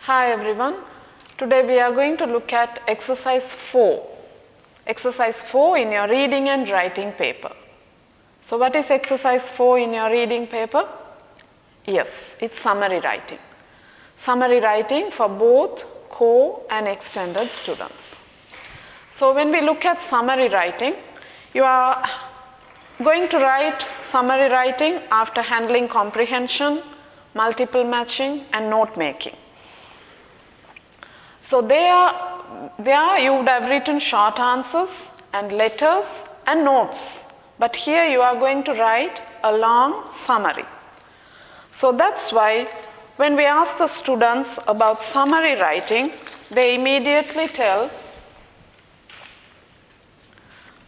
Hi everyone. Today we are going to look at exercise 4. Exercise 4 in your reading and writing paper. So what is exercise 4 in your reading paper? Yes, it's summary writing. Summary writing for both core and extended students. So when we look at summary writing, you are going to write summary writing after handling comprehension, multiple matching and note making. So there you would have written short answers and letters and notes, but here you are going to write a long summary. So that's why when we ask the students about summary writing, they immediately tell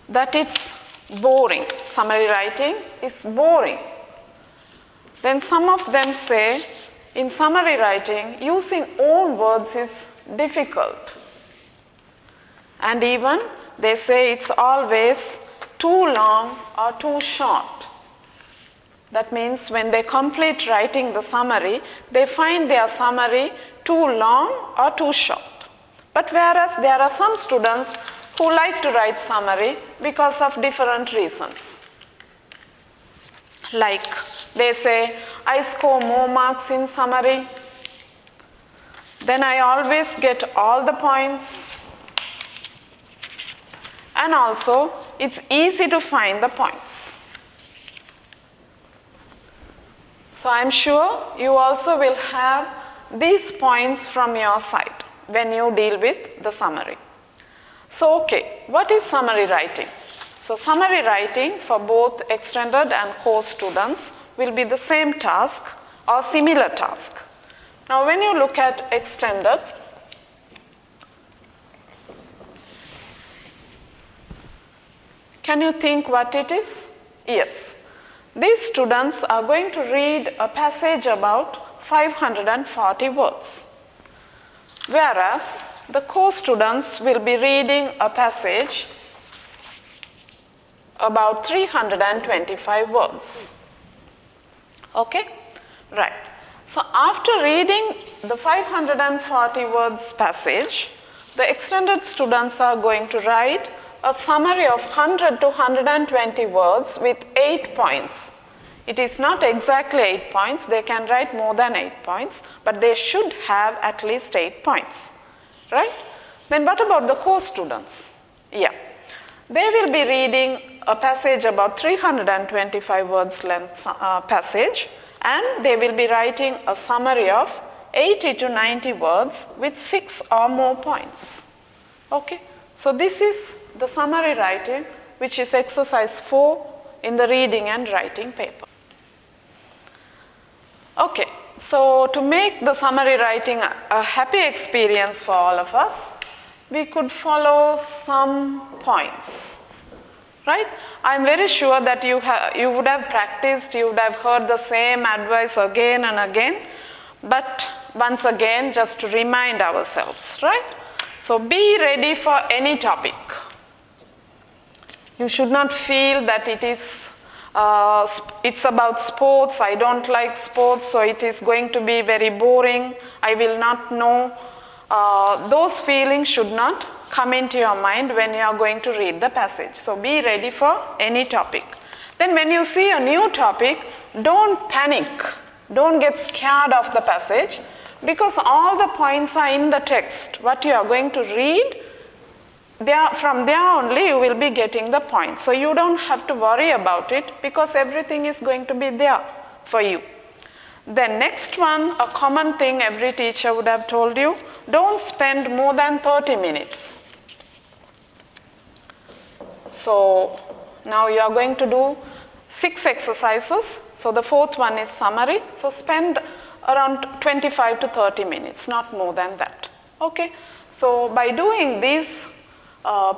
that it's boring. Summary writing is boring. Then some of them say, in summary writing, using own words is difficult. And even they say it's always too long or too short. That means when they complete writing the summary, they find their summary too long or too short. But whereas there are some students who like to write summary because of different reasons. Like they say, I score more marks in summary, then I always get all the points, and also it's easy to find the points. So I'm sure you also will have these points from your side when you deal with the summary. So okay, what is summary writing? So summary writing for both extended and core students will be the same task or similar task. Now when you look at extended, can you think what it is? Yes. These students are going to read a passage about 540 words, whereas the core students will be reading a passage about 325 words. Okay? Right. So after reading the 540 words passage, the extended students are going to write a summary of 100 to 120 words with 8 points. It is not exactly 8 points, they can write more than 8 points, but they should have at least 8 points. Right? Then what about the core students? Yeah. They will be reading a passage about 325 words length passage, and they will be writing a summary of 80 to 90 words with 6 or more points. Okay? So this is the summary writing, which is exercise 4 in the reading and writing paper. Okay, so to make the summary writing a happy experience for all of us, we could follow some points. Right? I'm very sure that you would have practiced, you would have heard the same advice again and again, but once again, just to remind ourselves, right? So be ready for any topic. You should not feel that it's about sports, I don't like sports, so it is going to be very boring, I will not know. Those feelings should not come into your mind when you are going to read the passage. So be ready for any topic. Then when you see a new topic, don't panic. Don't get scared of the passage, because all the points are in the text. What you are going to read, from there only you will be getting the points. So you don't have to worry about it, because everything is going to be there for you. Then next one, a common thing every teacher would have told you, don't spend more than 30 minutes. So now you are going to do 6 exercises. So the 4th one is summary. So spend around 25 to 30 minutes, not more than that. Okay. So by doing these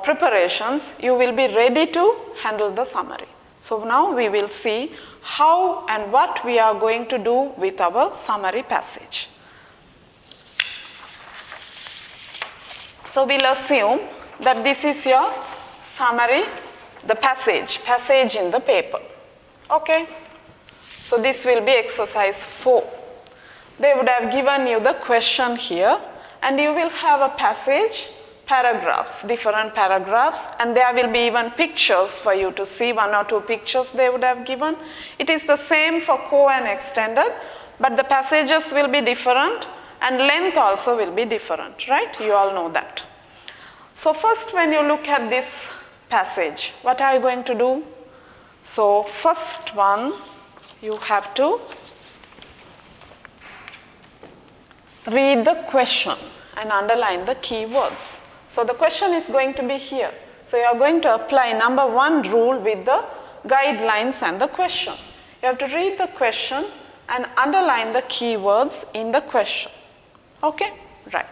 preparations, you will be ready to handle the summary. So now we will see how and what we are going to do with our summary passage. So we'll assume that this is your summary, the passage in the paper. Okay? So this will be exercise 4. they would have given you the question here, and you will have a passage, paragraphs, different paragraphs, and there will be even pictures for you to see, 1 or 2 pictures they would have given. It is the same for co and extended, but the passages will be different and length also will be different, right? You all know that. So first, when you look at this passage, what are you going to do? So first one, you have to read the question and underline the key words. So the question is going to be here. So you are going to apply number 1 rule with the guidelines and the question. You have to read the question and underline the key words in the question. Okay? Right.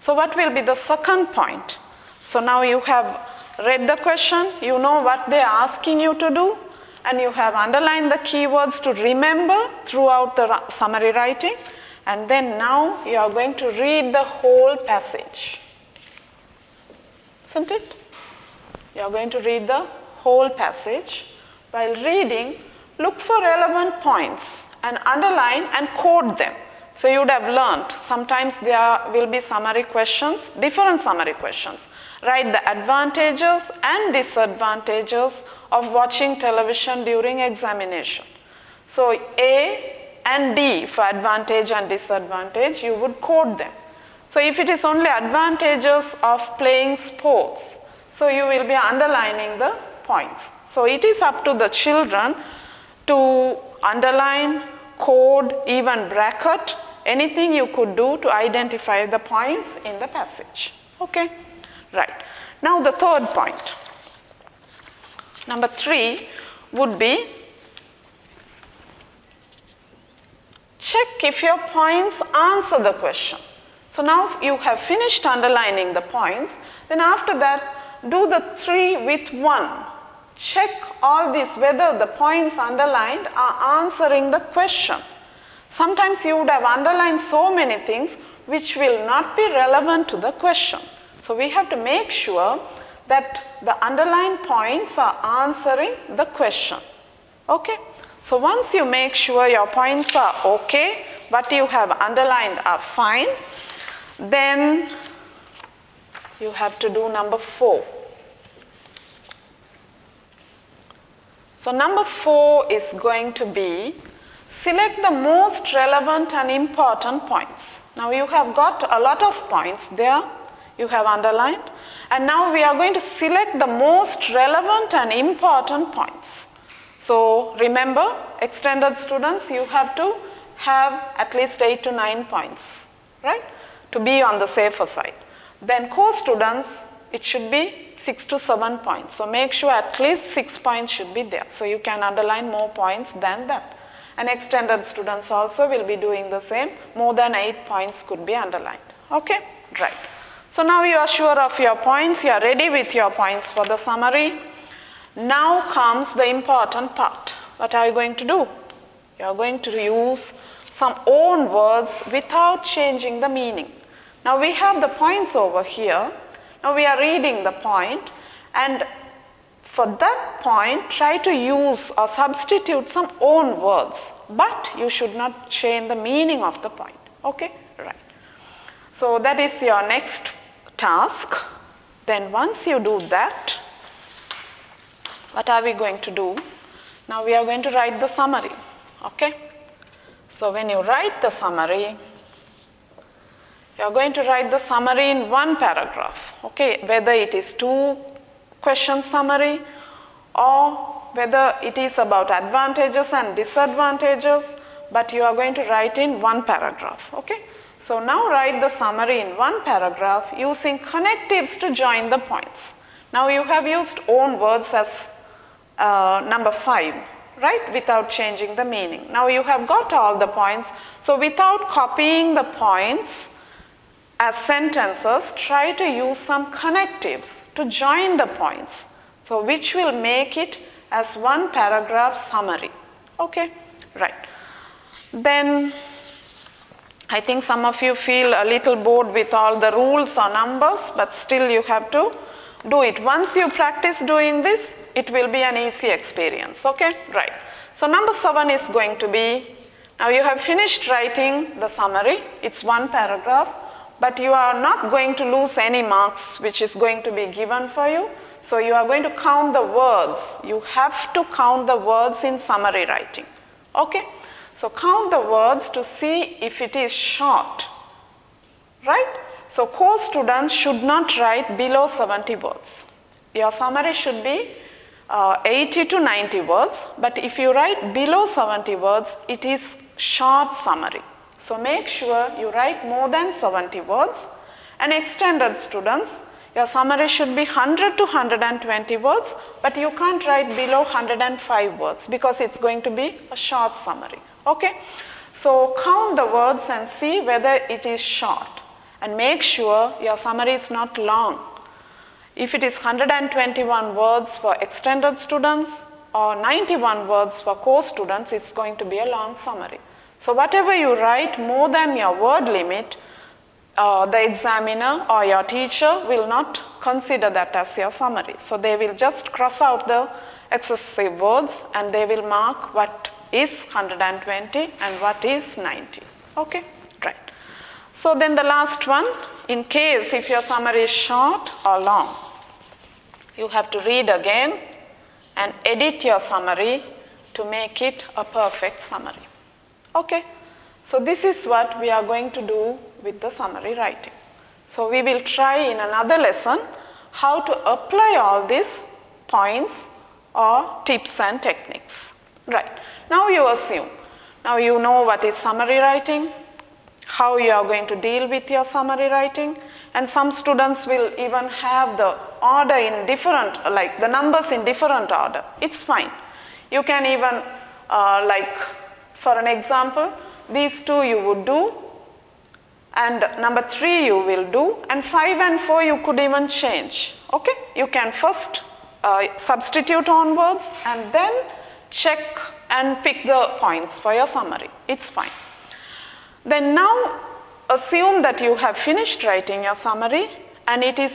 So what will be the second point? So now you have read the question, you know what they are asking you to do, and you have underlined the keywords to remember throughout the summary writing, and then now you are going to read the whole passage. Isn't it? You are going to read the whole passage. While reading, look for relevant points and underline and quote them. So you would have learned, sometimes there will be summary questions, different summary questions. Write the advantages and disadvantages of watching television during examination. So A and D for advantage and disadvantage, you would quote them. So if it is only advantages of playing sports, so you will be underlining the points. So it is up to the children to underline, code, even bracket, anything you could do to identify the points in the passage. Okay? Right. Now the third point. Number 3 would be check if your points answer the question. So now you have finished underlining the points, then after that do the 3 with 1. Check all this whether the points underlined are answering the question. Sometimes you would have underlined so many things which will not be relevant to the question. So we have to make sure that the underlined points are answering the question. Okay? So once you make sure your points are okay, what you have underlined are fine, then you have to do number 4. So number 4 is going to be select the most relevant and important points. Now you have got a lot of points there, you have underlined, and now we are going to select the most relevant and important points. So remember, extended students, you have to have at least 8 to 9 points, right, to be on the safer side. Then core students, it should be 6 to 7 points. So make sure at least 6 points should be there. So you can underline more points than that. And extended students also will be doing the same. More than 8 points could be underlined. Okay? Right. So now you are sure of your points. You are ready with your points for the summary. Now comes the important part. What are you going to do? You are going to use some own words without changing the meaning. Now we have the points over here. Now we are reading the point, and for that point, try to use or substitute some own words, but you should not change the meaning of the point. Okay? Right. So that is your next task. Then once you do that, what are we going to do? Now we are going to write the summary. Okay? So when you write the summary, you are going to write the summary in 1 paragraph. Okay? Whether it is 2 question summary or whether it is about advantages and disadvantages, but you are going to write in 1 paragraph. Okay? So now write the summary in 1 paragraph using connectives to join the points. Now you have used own words as number 5, right, without changing the meaning. Now you have got all the points. So without copying the points as sentences, try to use some connectives to join the points, so which will make it as 1 paragraph summary. Okay? Right. Then I think some of you feel a little bored with all the rules or numbers, but still you have to do it. Once you practice doing this, it will be an easy experience. Okay? Right. So number 7 is going to be Now you have finished writing the summary, it's one paragraph, but you are not going to lose any marks which is going to be given for you. So you are going to count the words. You have to count the words in summary writing. Okay? So count the words to see if it is short. Right? So core students should not write below 70 words. Your summary should be 80 to 90 words, but if you write below 70 words, it is short summary. So make sure you write more than 70 words. And extended students, your summary should be 100 to 120 words, but you can't write below 105 words because it's going to be a short summary. Okay? So count the words and see whether it is short. And make sure your summary is not long. If it is 121 words for extended students or 91 words for core students, it's going to be a long summary. So whatever you write more than your word limit, the examiner or your teacher will not consider that as your summary. So they will just cross out the excessive words and they will mark what is 120 and what is 90. Okay, right. So then the last one, in case if your summary is short or long, you have to read again and edit your summary to make it a perfect summary. Okay, so this is what we are going to do with the summary writing. So we will try in another lesson how to apply all these points or tips and techniques. Right, now you assume, now you know what is summary writing, how you are going to deal with your summary writing, and some students will even have the order in different, like the numbers in different order. It's fine. You can even, like for an example, these two you would do, and number 3 you will do, and 5 and 4 you could even change. Okay? You can first substitute on words and then check and pick the points for your summary. It's fine. Then now assume that you have finished writing your summary and it is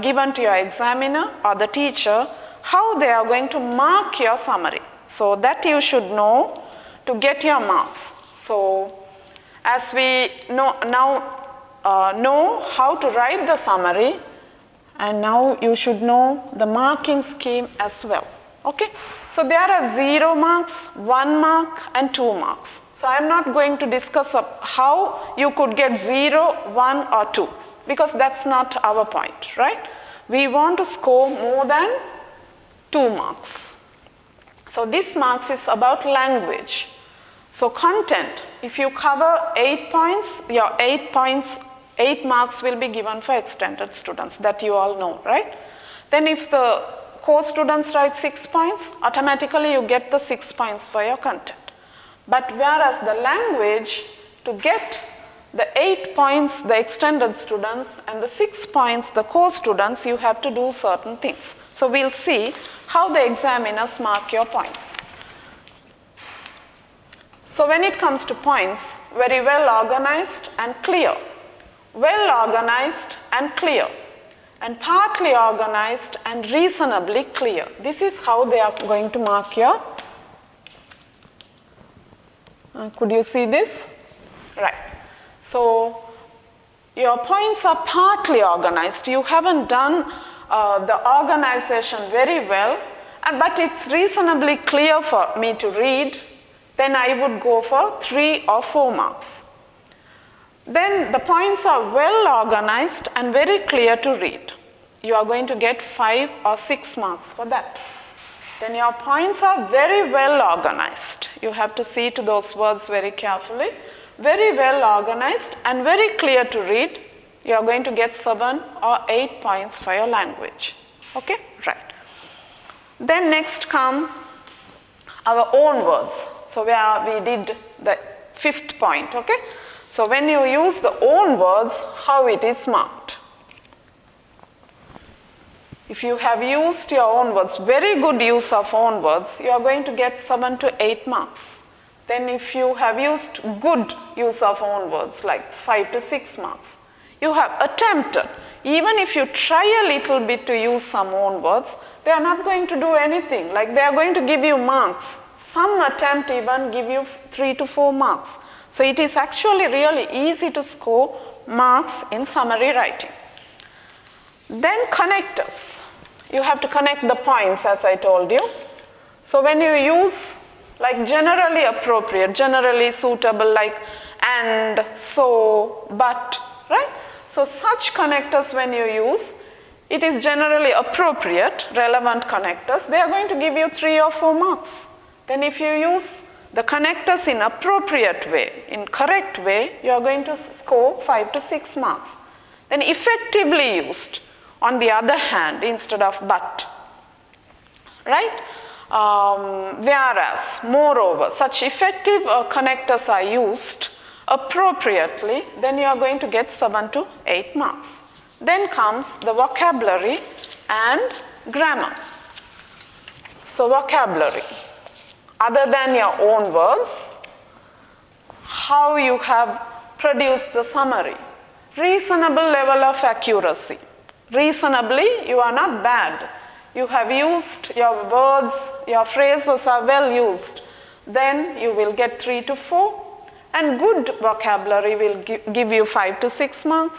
given to your examiner or the teacher how they are going to mark your summary. So that you should know to get your marks. So as we know how to write the summary, and now you should know the marking scheme as well. Okay? So there are 0 marks, 1 mark and 2 marks. So I am not going to discuss how you could get 0, 1 or 2 because that's not our point, right? We want to score more than 2 marks. So this marks is about language. So content, if you cover 8 points, your 8 marks will be given for extended students, that you all know, right? Then if the core students write 6 points, automatically you get the 6 points for your content. But whereas the language, to get the 8 points, the extended students, and the 6 points, the core students, you have to do certain things. So we'll see how the examiners mark your points. So when it comes to points, very well organized and clear. Well organized and clear. And partly organized and reasonably clear. This is how they are going to mark your. Could you see this? Right. So your points are partly organized. You haven't done the organization very well, but it's reasonably clear for me to read. Then I would go for 3 or 4 marks. Then the points are well organized and very clear to read. You are going to get 5 or 6 marks for that. Then your points are very well organized. You have to see to those words very carefully. Very well organized and very clear to read. You are going to get 7 or 8 points for your language. Okay? Right. Then next comes our own words. So where we did the 5th point. Okay? So when you use the own words, how it is marked. If you have used your own words, very good use of own words, you are going to get 7 to 8 marks. Then if you have used good use of own words, like 5 to 6 marks, you have attempted. Even if you try a little bit to use some own words, they are not going to do anything. Like they are going to give you marks, Some attempt even give you 3 to 4 marks. So it is actually really easy to score marks in summary writing. Then connectors. You have to connect the points as I told you. So when you use like generally appropriate, generally suitable like and, so, but, right? So such connectors when you use, it is generally appropriate, relevant connectors, they are going to give you 3 or 4 marks. Then if you use the connectors in appropriate way, in correct way, you are going to score 5 to 6 marks. Then effectively used, on the other hand, instead of but, right? Whereas, moreover, such effective connectors are used appropriately, then you are going to get 7 to 8 marks. Then comes the vocabulary and grammar. So vocabulary, other than your own words, how you have produced the summary. Reasonable level of accuracy. Reasonably, you are not bad. You have used your words, your phrases are well used. Then you will get 3 to 4. And good vocabulary will give you 5 to 6 marks.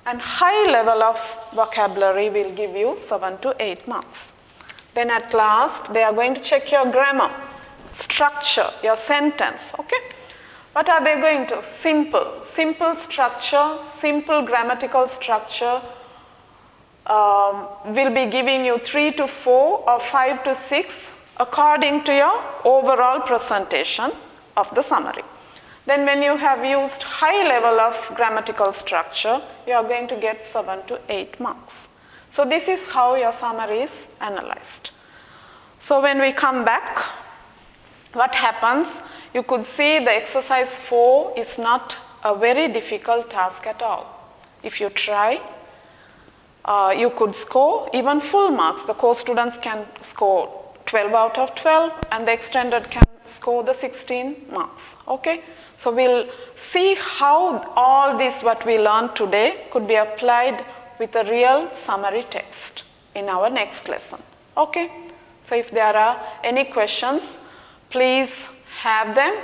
And high level of vocabulary will give you 7 to 8 marks. Then at last, they are going to check your grammar, structure, your sentence, okay? What are they going to? Simple structure, simple grammatical structure will be giving you 3 to 4 or 5 to 6 according to your overall presentation of the summary. Then when you have used high level of grammatical structure, you are going to get 7 to 8 marks. So this is how your summary is analyzed. So when we come back, what happens? You could see the exercise 4 is not a very difficult task at all. If you try, you could score even full marks. The core students can score 12 out of 12 and the extended can score the 16 marks, okay? So we'll see how all this what we learned today could be applied with a real summary text in our next lesson, okay? So if there are any questions, please have them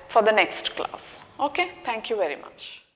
for the next class, okay? Thank you very much.